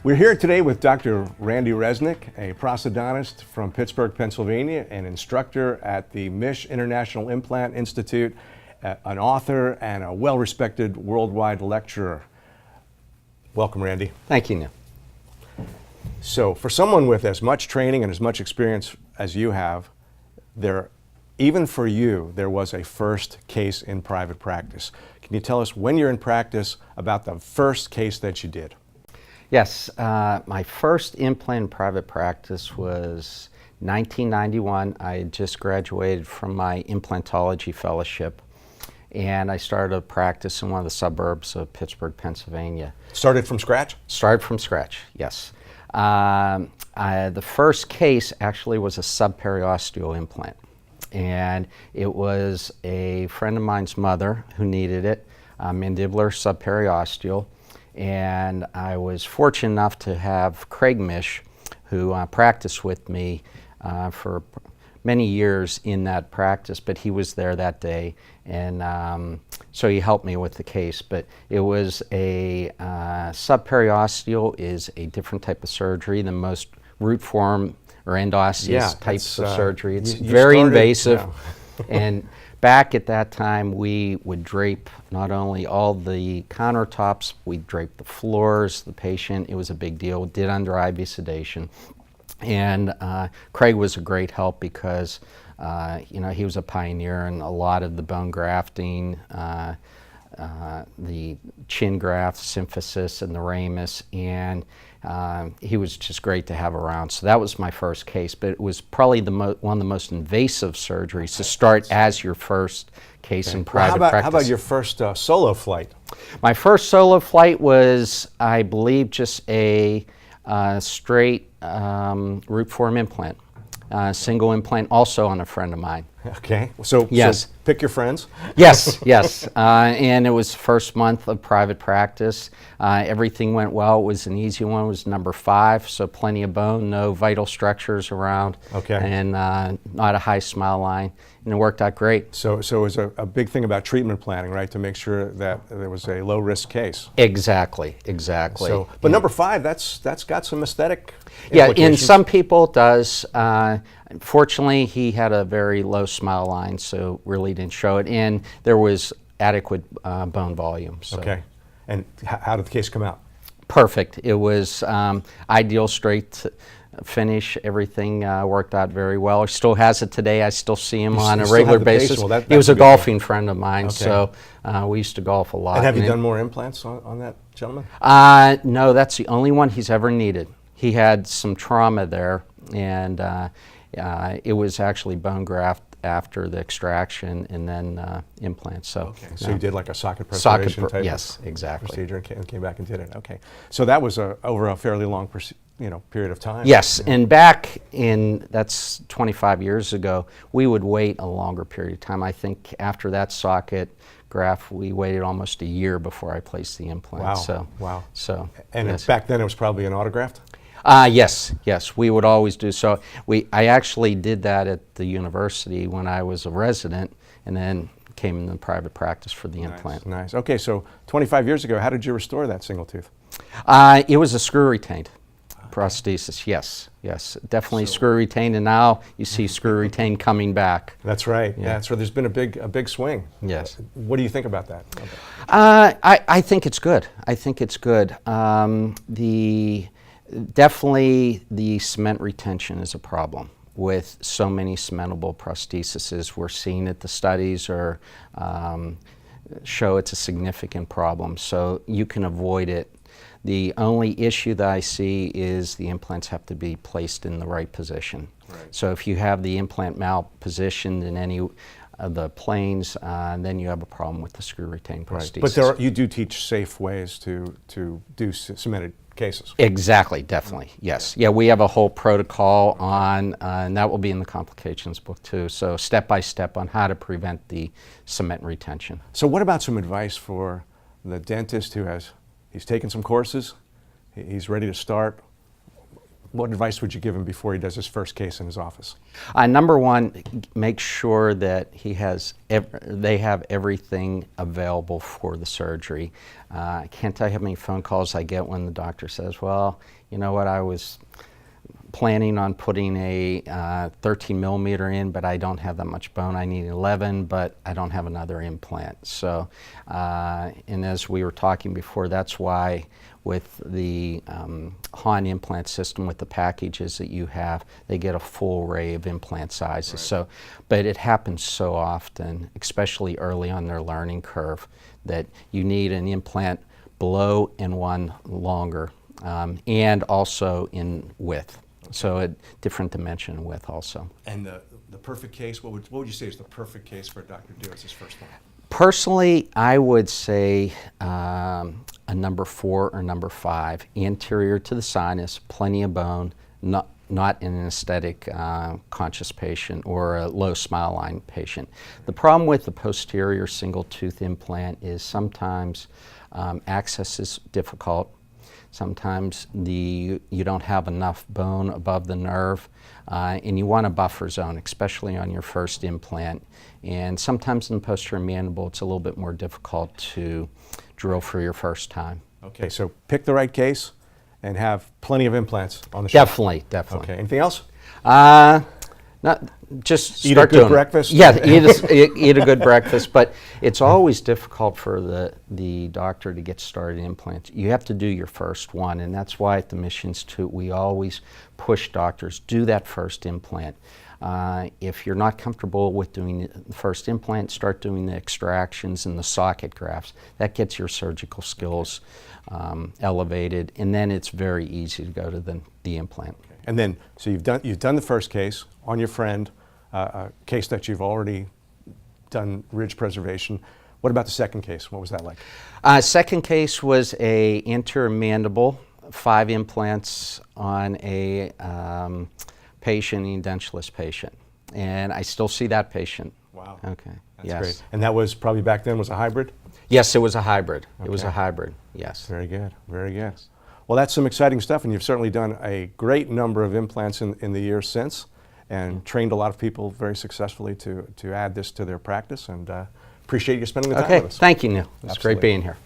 We're here today with Dr. Randy Resnik, a prosthodontist from Pittsburgh, Pennsylvania, an instructor at the MISH International Implant Institute, an author, and a well-respected worldwide lecturer. Welcome, Randy. Thank you, Neil. So, for someone with as much training and as much experience as you have, even for you, there was a first case in private practice. Can you tell us, when you're in practice, about the first case that you did? Yes, my first implant in private practice was 1991. I had just graduated from my implantology fellowship, and I started a practice in one of the suburbs of Pittsburgh, Pennsylvania. Started from scratch? Started from scratch, yes. The first case actually was a subperiosteal implant, and it was a friend of mine's mother who needed it, mandibular subperiosteal. And I was fortunate enough to have Craig Mish, who practiced with me for many years in that practice, but he was there that day, and so he helped me with the case. But it was a subperiosteal is a different type of surgery than most root form or endosseous types of surgery. It's very invasive, and back at that time, we would drape not only all the countertops, we'd drape the floors, the patient. It was a big deal. Did under IV sedation. And Craig was a great help because he was a pioneer in a lot of the bone grafting, the chin graft, symphysis, and the ramus, and he was just great to have around. So that was my first case, but it was probably one of the most invasive surgeries to start as your first case in private practice. How about your first solo flight? My first solo flight was, I believe, just a straight root form implant. Single implant, also on a friend of mine. Okay, so pick your friends. Yes, yes, and it was the first month of private practice. Everything went well. It was an easy one. It was number 5, so plenty of bone, no vital structures around, and not a high smile line, and it worked out great. So it was a big thing about treatment planning, right, to make sure that there was a low-risk case. Exactly, exactly. So, but number 5, that's got some aesthetic implications. Yeah, in some people it does. Fortunately, he had a very low smile line, so really didn't show it, and there was adequate bone volume. So. Okay, and how did the case come out? Perfect. It was ideal straight finish. Everything worked out very well. He still has it today. I still see him on a regular basis. Well, he was a golfing friend of mine, so we used to golf a lot. And have you done more implants on that gentleman? No, that's the only one he's ever needed. He had some trauma there, and it was actually bone graft after the extraction and then implants. So, so you did like a socket preservation type yes, exactly. procedure and came back and did it. Okay, so that was over a fairly long period of time. Yes, and back in, that's 25 years ago, we would wait a longer period of time. I think after that socket graft, we waited almost a year before I placed the implant. Wow, so, wow. So, and back then it was probably an autograft? Yes, yes, we would always do so. I actually did that at the university when I was a resident, and then came into private practice for the implant. Nice. Okay, so 25 years ago, how did you restore that single tooth? It was a screw retained prosthesis. Yes, yes, definitely screw retained, and now you see screw retained coming back. That's right. Yeah. So there's been a big swing. Yes. What do you think about that? I think it's good. I think it's good. Definitely the cement retention is a problem with so many cementable prostheses. We're seeing it, the studies are show it's a significant problem, so you can avoid it. The only issue that I see is the implants have to be placed in the right position. Right. So if you have the implant malpositioned in any of the planes, then you have a problem with the screw retained prosthesis. But you do teach safe ways to do cemented cases. Exactly, definitely, yes. Yeah, we have a whole protocol on, and that will be in the complications book too, so step by step on how to prevent the cement retention. So what about some advice for the dentist who he's taken some courses, he's ready to start? what advice would you give him before he does his first case in his office? Number one, make sure that they have everything available for the surgery. I can't tell you how many phone calls I get when the doctor says, well, you know what, I was planning on putting a 13 millimeter in, but I don't have that much bone. I need 11, but I don't have another implant. So, and as we were talking before, that's why with the Han implant system, with the packages that you have, they get a full array of implant sizes. Right. So, but it happens so often, especially early on their learning curve, that you need an implant below and one longer, and also in width. So a different dimension and width also. And the perfect case, what would you say is the perfect case for a doctor to do as his first one? Personally, I would say a number 4 or number 5, anterior to the sinus, plenty of bone, not in an aesthetic conscious patient or a low smile line patient. The problem with the posterior single tooth implant is sometimes access is difficult. Sometimes you don't have enough bone above the nerve, and you want a buffer zone, especially on your first implant. And sometimes in the posterior mandible, it's a little bit more difficult to drill for your first time. Okay, so pick the right case and have plenty of implants on the shelf. Definitely. Okay, anything else? Not just Eat a start good doing it. breakfast? Yeah, eat a good breakfast. But it's always difficult for the doctor to get started in implants. You have to do your first one, and that's why at the Mission Institute we always push doctors, do that first implant. If you're not comfortable with doing the first implant, start doing the extractions and the socket grafts. That gets your surgical skills elevated, and then it's very easy to go to the implant. Okay. And then, so you've done the first case on your friend, a case that you've already done ridge preservation. What about the second case? What was that like? Second case was a anterior mandible, 5 implants on a patient, an edentulous patient. And I still see that patient. Wow. Okay. That's yes. great. And that was probably back then was a hybrid? Yes, it was a hybrid. It was Okay. a hybrid, yes. Very good, very good. Well, that's some exciting stuff, and you've certainly done a great number of implants in the years since, and trained a lot of people very successfully to add this to their practice, and appreciate you spending the time Okay, with us. thank you, Neil. It's Absolutely. great being here.